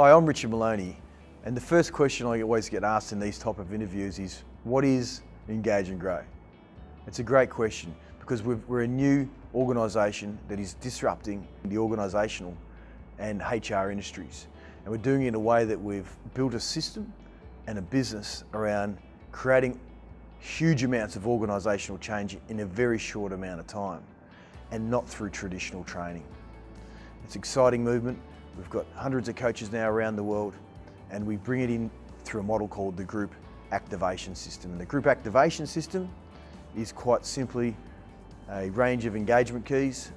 Hi, I'm Richard Maloney, and the first question I always get asked in these type of interviews is, what is Engage and Grow? It's a great question because we're a new organisation that is disrupting the organisational and HR industries. And we're doing it in a way that we've built a system and a business around creating huge amounts of organisational change in a very short amount of time, and not through traditional training. It's an exciting movement. We've got hundreds of coaches now around the world, and we bring it in through a model called the Group Activation System. And the Group Activation System is quite simply a range of engagement keys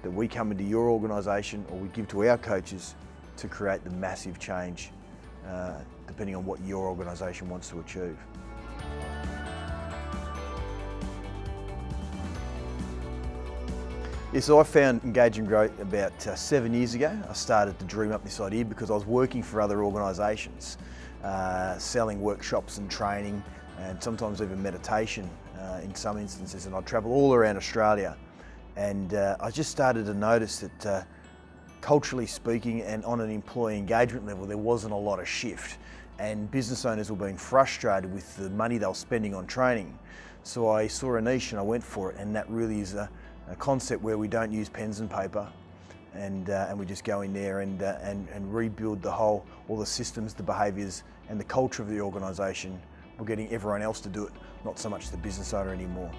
that we come into your organisation or we give to our coaches to create the massive change depending on what your organisation wants to achieve. Yeah, so I found Engage and Grow about 7 years ago. I started to dream up this idea because I was working for other organisations, selling workshops and training, and sometimes even meditation in some instances, and I'd travel all around Australia. And I just started to notice that culturally speaking and on an employee engagement level, there wasn't a lot of shift, and business owners were being frustrated with the money they were spending on training. So I saw a niche and I went for it, and that really is a concept where we don't use pens and paper, and we just go in there and rebuild all the systems, the behaviours and the culture of the organisation. We're getting everyone else to do it, not so much the business owner anymore.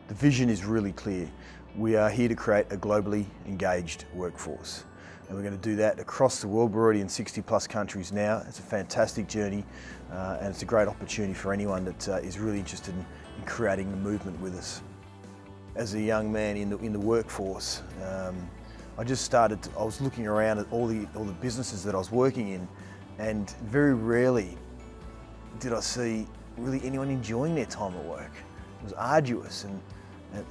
The vision is really clear. We are here to create a globally engaged workforce, and we're going to do that across the world. We're already in 60 plus countries now. It's a fantastic journey, and it's a great opportunity for anyone that is really interested in creating the movement with us. As a young man in the workforce, I was looking around at all the businesses that I was working in, and very rarely did I see really anyone enjoying their time at work. It was arduous,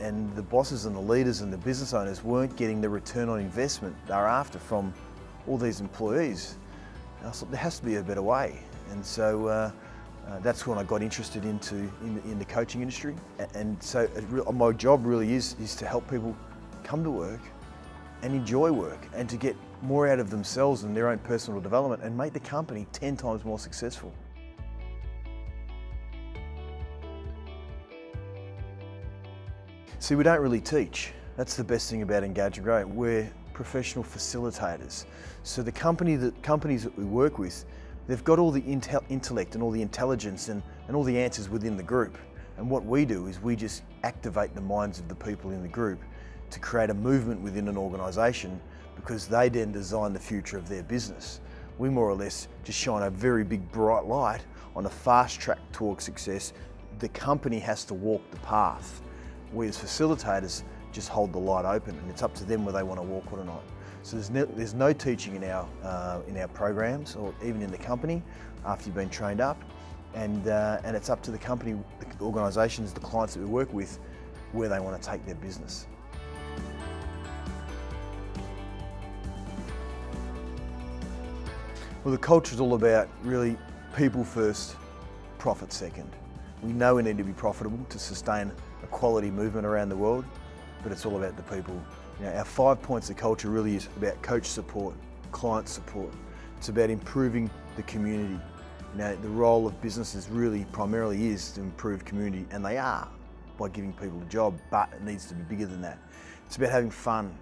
and the bosses and the leaders and the business owners weren't getting the return on investment they're after from all these employees. And I thought there has to be a better way, and so that's when I got interested in the coaching industry. And so my job really is to help people come to work and enjoy work, and to get more out of themselves and their own personal development, and make the company 10 times more successful. See, we don't really teach. That's the best thing about Engage and Grow. We're professional facilitators. So the companies that we work with, they've got all the intellect and all the intelligence and all the answers within the group. And what we do is we just activate the minds of the people in the group to create a movement within an organisation, because they then design the future of their business. We more or less just shine a very big bright light on a fast track towards success. The company has to walk the path. We as facilitators just hold the light open, and it's up to them whether they want to walk it or not. So there's no teaching in our programs, or even in the company after you've been trained up, and it's up to the company, the organisations, the clients that we work with, where they want to take their business. Well, the culture is all about really people first, profit second. We know we need to be profitable to sustain a quality movement around the world, but it's all about the people. You know, our 5 points of culture really is about coach support, client support. It's about improving the community. You know, the role of businesses really primarily is to improve community, and they are, by giving people a job, but it needs to be bigger than that. It's about having fun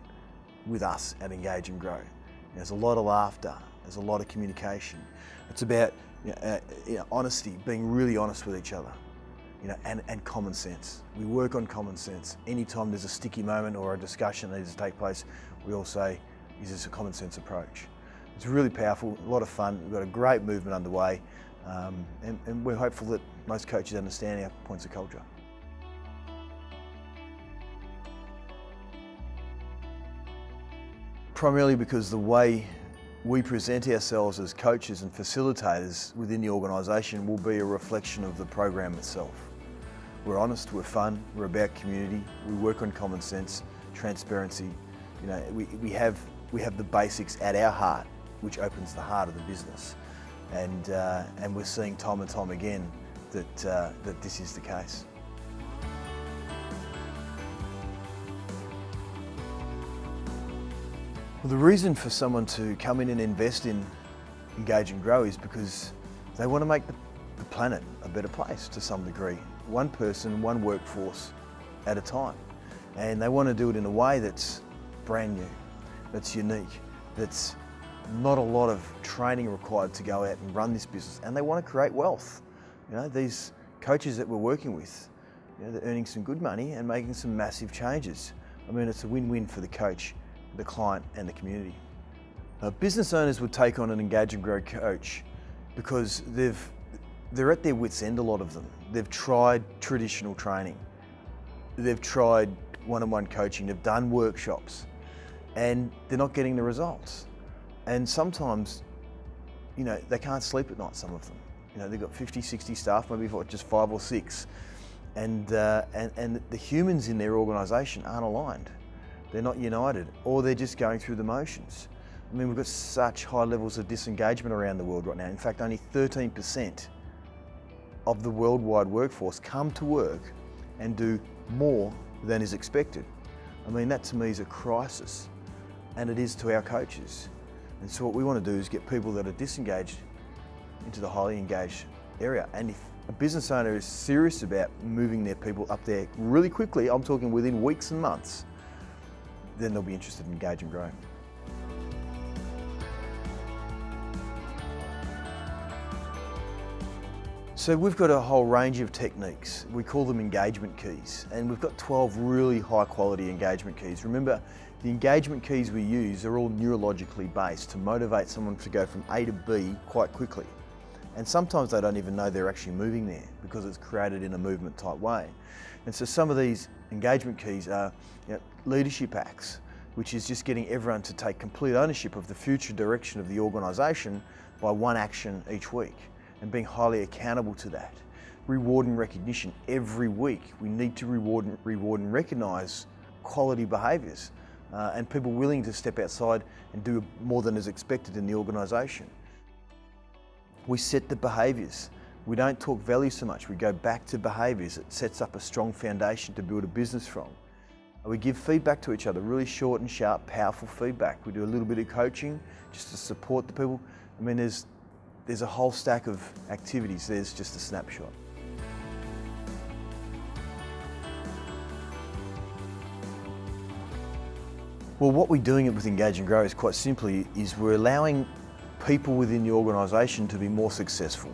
with us at Engage and Grow. There's a lot of laughter, there's a lot of communication. It's about honesty, being really honest with each other. And common sense. We work on common sense. Anytime there's a sticky moment or a discussion that needs to take place, we all say, is this a common sense approach? It's really powerful, a lot of fun. We've got a great movement underway, and we're hopeful that most coaches understand our points of culture. Primarily because the way we present ourselves as coaches and facilitators within the organisation will be a reflection of the program itself. We're honest, we're fun, we're about community, we work on common sense, transparency. You know, we have the basics at our heart, which opens the heart of the business, and we're seeing time and time again that this is the case. Well, the reason for someone to come in and invest in Engage and Grow is because they want to make the planet a better place to some degree. One person, one workforce at a time. And they want to do it in a way that's brand new, that's unique, that's not a lot of training required to go out and run this business. And they want to create wealth. You know, these coaches that we're working with, you know, they're earning some good money and making some massive changes. I mean, it's a win-win for the coach, the client and the community. Business owners would take on an Engage and Grow coach because they're at their wits' end, a lot of them. They've tried traditional training. They've tried one-on-one coaching. They've done workshops and they're not getting the results. And sometimes, you know, they can't sleep at night, some of them. You know, they've got 50, 60 staff, maybe just 5 or 6. And the humans in their organisation aren't aligned. They're not united, or they're just going through the motions. I mean, we've got such high levels of disengagement around the world right now. In fact, only 13% of the worldwide workforce come to work and do more than is expected. I mean, that to me is a crisis, and it is to our coaches. And so what we want to do is get people that are disengaged into the highly engaged area. And if a business owner is serious about moving their people up there really quickly, I'm talking within weeks and months, then they'll be interested in Engage and Grow. So we've got a whole range of techniques. We call them engagement keys, and we've got 12 really high quality engagement keys. Remember, the engagement keys we use are all neurologically based to motivate someone to go from A to B quite quickly. And sometimes they don't even know they're actually moving there because it's created in a movement type way. And so some of these engagement keys are, you know, leadership acts, which is just getting everyone to take complete ownership of the future direction of the organisation by one action each week and being highly accountable to that. Reward and recognition. Every week we need to reward and recognise quality behaviours and people willing to step outside and do more than is expected in the organisation. We set the behaviours. We don't talk value so much, we go back to behaviours. It sets up a strong foundation to build a business from. We give feedback to each other, really short and sharp, powerful feedback. We do a little bit of coaching just to support the people. I mean, there's a whole stack of activities. There's just a snapshot. Well, what we're doing with Engage and Grow is quite simply is we're allowing people within the organisation to be more successful.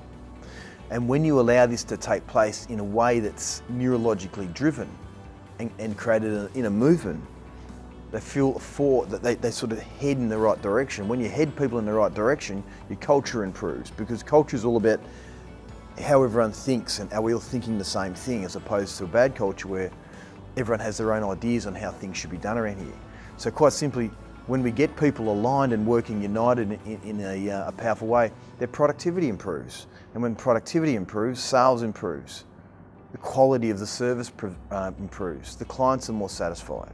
And when you allow this to take place in a way that's neurologically driven and created in a movement, they feel that they sort of head in the right direction. When you head people in the right direction, your culture improves, because culture is all about how everyone thinks and are we all thinking the same thing, as opposed to a bad culture where everyone has their own ideas on how things should be done around here. So quite simply, when we get people aligned and working united in a powerful way, their productivity improves. And when productivity improves, sales improves. The quality of the service improves. The clients are more satisfied.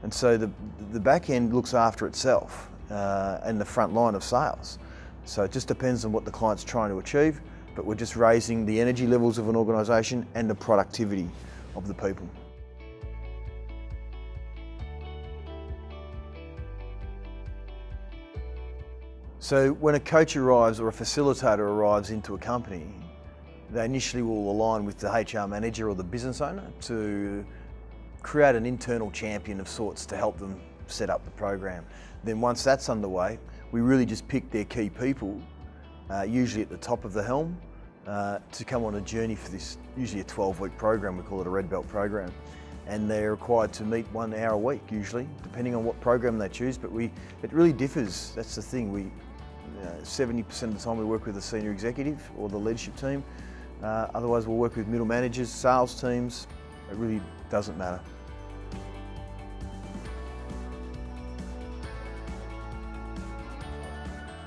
And so the back end looks after itself and the front line of sales. So it just depends on what the client's trying to achieve, but we're just raising the energy levels of an organisation and the productivity of the people. So when a coach arrives or a facilitator arrives into a company, they initially will align with the HR manager or the business owner to create an internal champion of sorts to help them set up the program. Then once that's underway, we really just pick their key people, usually at the top of the helm, to come on a journey for this, usually a 12-week program. We call it a Red Belt program. And they're required to meet 1 hour a week, usually, depending on what program they choose. But it really differs. That's the thing. 70% of the time we work with the senior executive or the leadership team. Otherwise we'll work with middle managers, sales teams. It really doesn't matter.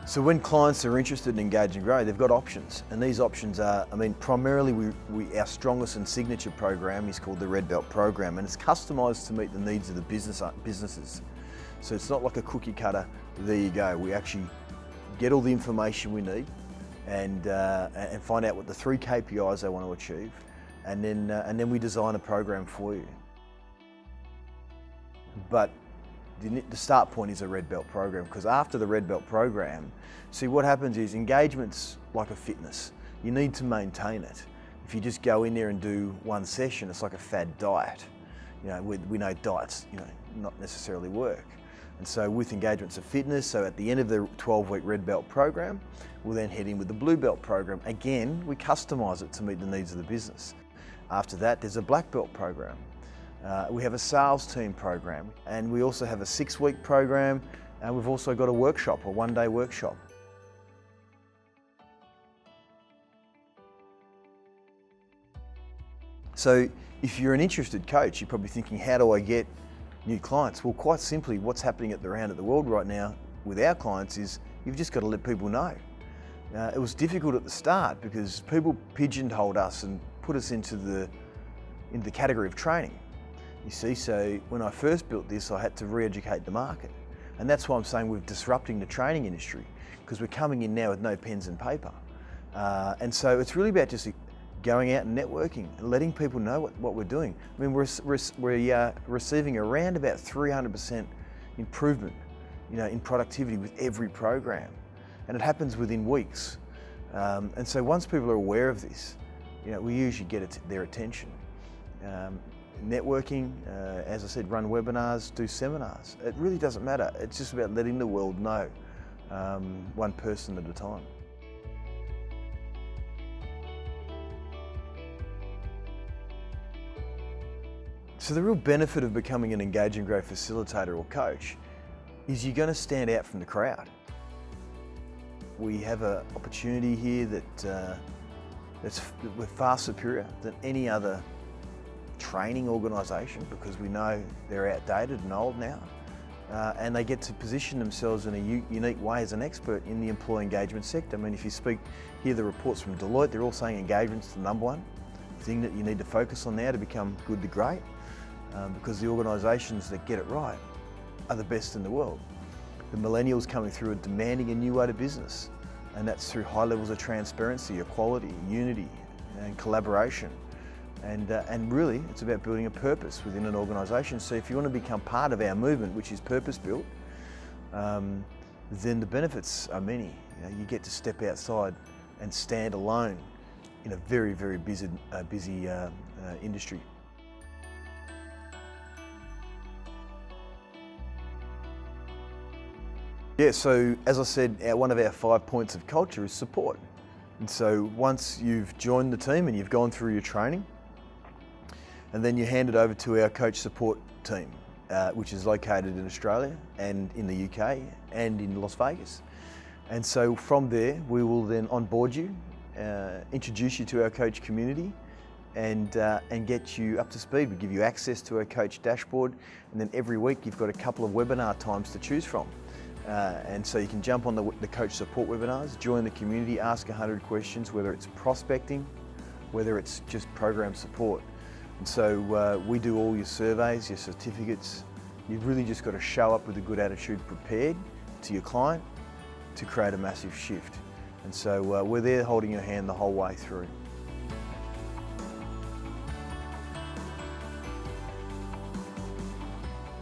So when clients are interested in Engage and Grow, they've got options, and these options are, primarily our strongest and signature program is called the Red Belt program, and it's customised to meet the needs of the businesses. So it's not like a cookie cutter, there you go. We actually get all the information we need and find out what the 3 KPIs they want to achieve, and then we design a program for you. But The start point is a red belt program, because after the red belt program, see what happens is engagement's like a fitness. You need to maintain it. If you just go in there and do one session, it's like a fad diet. You know, we know diets, not necessarily work. And so with engagement's a fitness, so at the end of the 12-week red belt program, we'll then head in with the blue belt program. Again, we customise it to meet the needs of the business. After that, there's a black belt program. We have a sales team program, and we also have a 6-week program, and we've also got a workshop, a 1-day workshop. So if you're an interested coach, you're probably thinking, how do I get new clients? Well, quite simply, what's happening around the world right now with our clients is you've just got to let people know. It was difficult at the start because people pigeonholed us and put us into the category of training. You see, so when I first built this, I had to re-educate the market. And that's why I'm saying we're disrupting the training industry, because we're coming in now with no pens and paper. And so it's really about just going out and networking and letting people know what we're doing. I mean, we're receiving around about 300% improvement, in productivity with every program. And it happens within weeks. And so once people are aware of this, we usually get their attention. Networking, as I said, run webinars, do seminars. It really doesn't matter. It's just about letting the world know, one person at a time. So the real benefit of becoming an Engage and Grow facilitator or coach is you're going to stand out from the crowd. We have an we're far superior than any other training organisation, because we know they're outdated and old now, and they get to position themselves in a unique way as an expert in the employee engagement sector. I mean, if you hear the reports from Deloitte, they're all saying engagement's the #1 thing that you need to focus on now to become good to great, because the organisations that get it right are the best in the world. The millennials coming through are demanding a new way to business, and that's through high levels of transparency, equality, unity and collaboration. And really, it's about building a purpose within an organisation. So if you want to become part of our movement, which is purpose-built, then the benefits are many. You get to step outside and stand alone in a very, very busy industry. Yeah, so as I said, one of our 5 points of culture is support. And so once you've joined the team and you've gone through your training, and then you hand it over to our coach support team, which is located in Australia and in the UK and in Las Vegas. And so from there, we will then onboard you, introduce you to our coach community, and get you up to speed. We give you access to our coach dashboard, and then every week you've got a couple of webinar times to choose from. And so you can jump on the coach support webinars, join the community, ask 100 questions, whether it's prospecting, whether it's just program support. And so we do all your surveys, your certificates. You've really just got to show up with a good attitude, prepared to your client to create a massive shift. And so we're there holding your hand the whole way through.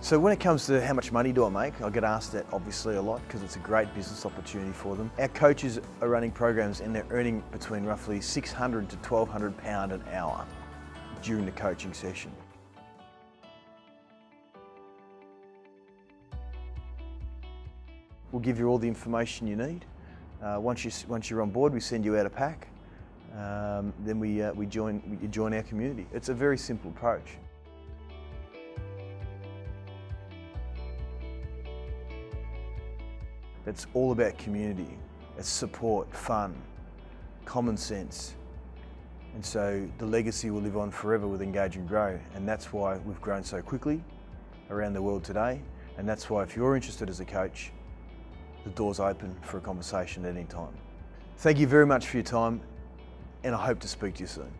So when it comes to how much money do I make, I get asked that obviously a lot, because it's a great business opportunity for them. Our coaches are running programs and they're earning between roughly £600 to £1,200 an hour during the coaching session. We'll give you all the information you need. Once you're on board, we send you out a pack. Then you join our community. It's a very simple approach. It's all about community. It's support, fun, common sense. And so the legacy will live on forever with Engage and Grow. And that's why we've grown so quickly around the world today. And that's why if you're interested as a coach, the door's open for a conversation at any time. Thank you very much for your time, and I hope to speak to you soon.